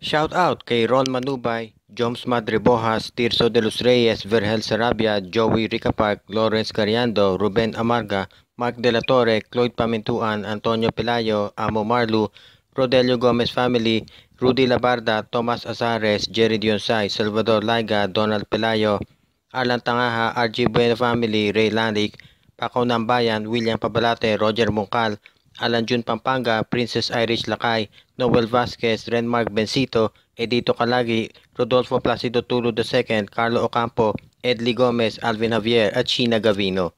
Shout out kay Ron Manubay, Joms Madribojas, Tirso de los Reyes, Vergel Sarabia, Joey Ricapark, Lawrence Cariando, Ruben Amarga, Mark De La Torre, Cloyd Pamintuan, Antonio Pelayo, Amo Marlu, Rodelio Gomez Family, Rudy Labarda, Tomas Azares, Jerry Dionsay, Salvador Laiga, Donald Pelayo, Arlan Tangaha, RG Bueno Family, Ray Landic, Paco Nambayan, William Pabalate, Roger Mungkal, Alan Jun Pampanga, Princess Irish Lakay, Noel Vasquez, Renmark Bencito, Edito Calagi, Rodolfo Placido Tulo II, Carlo Ocampo, Edly Gomez, Alvin Javier at Sheena Gavino.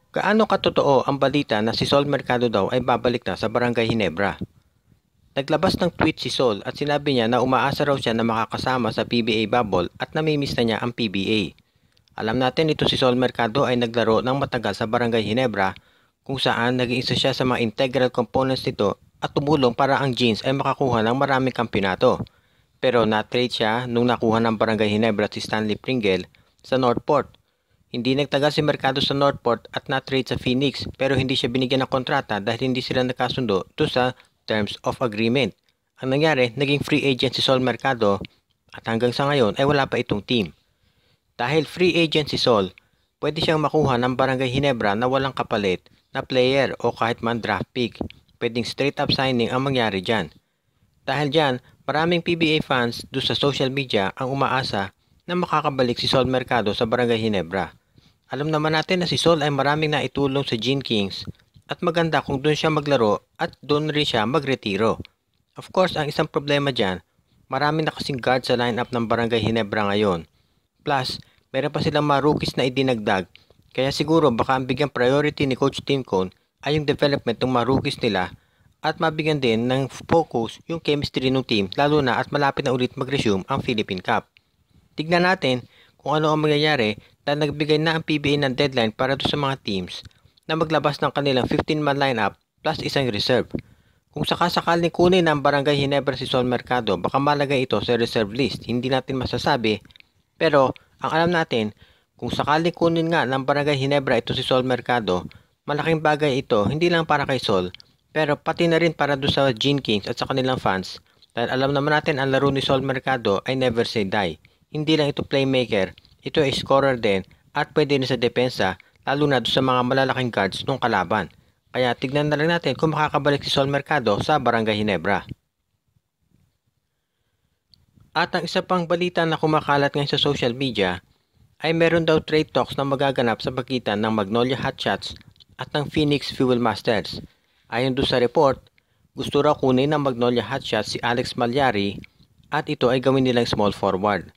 Gaano katotoo ang balita na si Sol Mercado daw ay babalik na sa Barangay Ginebra? Naglabas ng tweet si Sol at sinabi niya na umaasa raw siya na makakasama sa PBA bubble at namimiss na niya ang PBA. Alam natin ito si Sol Mercado ay naglaro ng matagal sa Barangay Ginebra kung saan naging isa siya sa mga integral components nito at tumulong para ang Jeans ay makakuha ng maraming kampyonato. Pero na-trade siya nung nakuha ng Barangay Ginebra si Stanley Pringle sa Northport. Hindi nagtagal si Mercado sa Northport at na-trade sa Phoenix pero hindi siya binigyan ng kontrata dahil hindi sila nakasundo to sa terms of agreement. Ang nangyari, naging free agent si Sol Mercado at hanggang sa ngayon ay wala pa itong team. Dahil free agent si Sol, pwede siyang makuha ng Barangay Ginebra na walang kapalit na player o kahit man draft pick. Pwedeng straight up signing ang mangyari dyan. Dahil dyan, maraming PBA fans do sa social media ang umaasa na makakabalik si Sol Mercado sa Barangay Ginebra. Alam naman natin na si Sol ay maraming naitulong sa Gene Kings at maganda kung doon siya maglaro at doon rin siya magretiro. Of course, ang isang problema dyan, marami na kasing guard sa lineup ng Barangay Ginebra ngayon. Plus, meron pa silang mga rookies na idinagdag. Kaya siguro baka ang bigyang priority ni Coach Tim Cone ay yung development ng mga rookies nila at mabigyan din ng focus yung chemistry ng team lalo na at malapit na ulit mag-resume ang Philippine Cup. Tignan natin kung ano ang mangyayari dahil nagbigay na ang PBA ng deadline para do sa mga teams na maglabas ng kanilang 15-man lineup plus isang reserve. Kung sakasakaling kunin ng Barangay Ginebra si Sol Mercado, baka malagay ito sa reserve list. Hindi natin masasabi, pero ang alam natin, kung sakaling kunin nga ng Barangay Ginebra ito si Sol Mercado, malaking bagay ito hindi lang para kay Sol, pero pati na rin para doon sa Gene Kings at sa kanilang fans. Dahil alam naman natin ang laro ni Sol Mercado ay never say die. Hindi lang ito playmaker, ito ay scorer din at pwede rin sa depensa lalo na doon sa mga malalaking guards ng kalaban. Kaya tignan na lang natin kung makakabalik si Sol Mercado sa Barangay Ginebra. At ang isa pang balita na kumakalat ngayon sa social media ay meron daw trade talks na magaganap sa pagitan ng Magnolia Hotshots at ng Phoenix Fuel Masters. Ayon doon sa report, gusto raw kunin ng Magnolia Hotshots si Alex Malyari at ito ay gawin nilang small forward.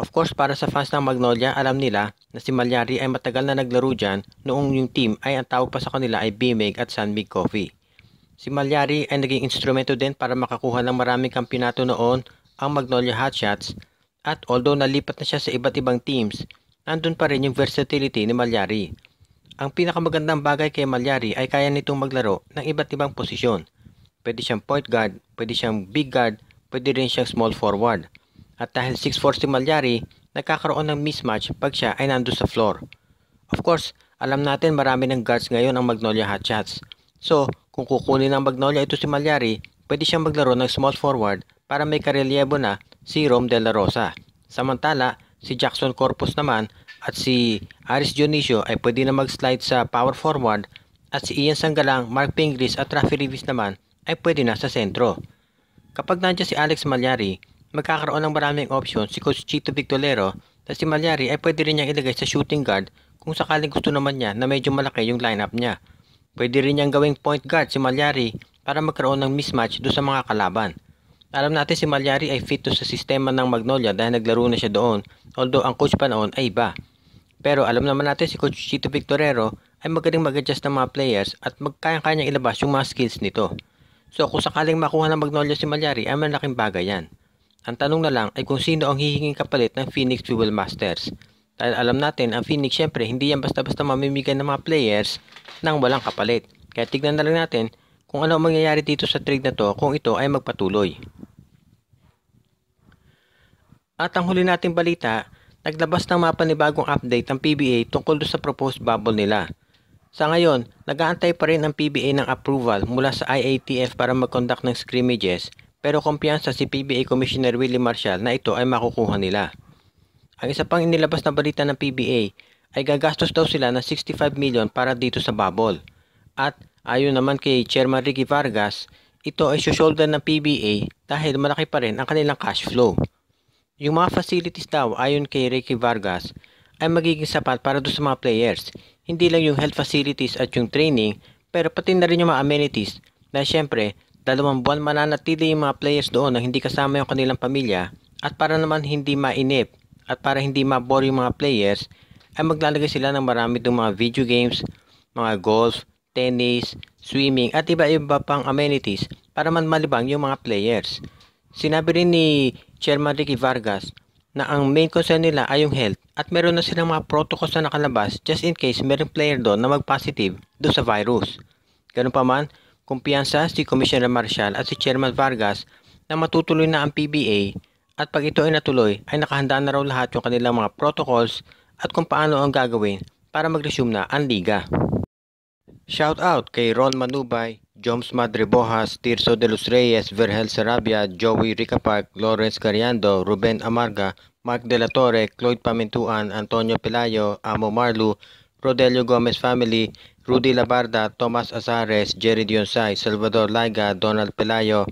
Of course, para sa fans ng Magnolia, alam nila na si Malyari ay matagal na naglaro dyan noong yung team ay ang tawag pa sa kanila ay BMEG at Sunmig Coffee. Si Malyari ay naging instrumento din para makakuha ng maraming kampyonato noon ang Magnolia Hotshots. At although nalipat na siya sa iba't ibang teams, nandun pa rin yung versatility ni Malyari. Ang pinakamagandang bagay kay Malyari ay kaya nitong maglaro ng iba't ibang posisyon. Pwede siyang point guard, pwede siyang big guard, pwede rin siyang small forward. At dahil 6'4" si Malyari, nagkakaroon ng mismatch pag siya ay nandun sa floor. Of course, alam natin marami ng guards ngayon ang Magnolia Hotshots. So, kung kukunin ng Magnolia ito si Malyari, pwede siyang maglaro ng small forward para may karelyebo na si Rom De La Rosa. Samantala, si Jackson Corpus naman at si Aris Dionisio ay pwede na mag-slide sa power forward at si Ian Sanggalang, Mark Pingris at Rafi Rivis naman ay pwede na sa sentro. Kapag nandiyan si Alex Malyari, magkakaroon ng maraming option si Coach Chito Victolero na si Malyari ay pwede rin niyang ilagay sa shooting guard kung sakaling gusto naman niya na medyo malaki yung lineup niya. Pwede rin niyang gawing point guard si Malyari para magkaroon ng mismatch do sa mga kalaban. Alam natin si Malyari ay fit to sa sistema ng Magnolia dahil naglaro na siya doon, although ang coach pa noon ay iba. Pero alam naman natin si Coach Chito Victorero ay magaling mag-adjust ng mga players at magkayang-kayang ilabas yung mga skills nito. So kung sakaling makuha ng Magnolia si Malyari ay malaking bagay yan. Ang tanong na lang ay kung sino ang hihinging kapalit ng Phoenix Fuel Masters. Dahil alam natin ang Phoenix syempre hindi yan basta-basta mamimigay ng mga players nang walang kapalit. Kaya tignan na lang natin kung ano ang mangyayari dito sa trade na to kung ito ay magpatuloy. At ang huli nating balita, naglabas ng mga panibagong update ang PBA tungkol sa proposed bubble nila. Sa ngayon, nag-aantay pa rin ang PBA ng approval mula sa IATF para mag-conduct ng scrimmages pero kumpiyansa si PBA Commissioner Willie Marcial na ito ay makukuha nila. Ang isa pang inilabas na balita ng PBA ay gagastos daw sila ng 65 million para dito sa bubble. At ayon naman kay Chairman Ricky Vargas, ito ay shoulder ng PBA dahil malaki pa rin ang kanilang cash flow. Yung mga facilities daw ayon kay Ricky Vargas ay magiging sapat para doon sa mga players. Hindi lang yung health facilities at yung training, pero pati na rin yung mga amenities na syempre 2 buwan mananatili yung mga players doon na hindi kasama yung kanilang pamilya at para naman hindi mainip at para hindi mabore yung mga players ay maglalagay sila ng marami ng mga video games, mga golf, tennis, swimming at iba-iba pang amenities para man malibang yung mga players. Sinabi rin ni Chairman Ricky Vargas na ang main concern nila ay yung health at meron na silang mga protocols na nakalabas just in case merong player doon na mag-positive doon sa virus. Ganun pa man, kumpiyansa si Commissioner Marcial at si Chairman Vargas na matutuloy na ang PBA at pag ito ay natuloy ay nakahanda na raw lahat yung kanilang mga protocols at kung paano ang gagawin para mag-resume na ang liga. Shout out kay Ron Manubay, Joms Madribojas, Tirso de los Reyes, Vergel Sarabia, Joey Ricapark, Lawrence Cariando, Ruben Amarga, Mark De La Torre, Cloyd Pamintuan, Antonio Pelayo, Amo Marlu, Rodelio Gomez Family, Rudy Labarda, Thomas Azares, Jerry Dionsay, Salvador Laiga, Donald Pelayo,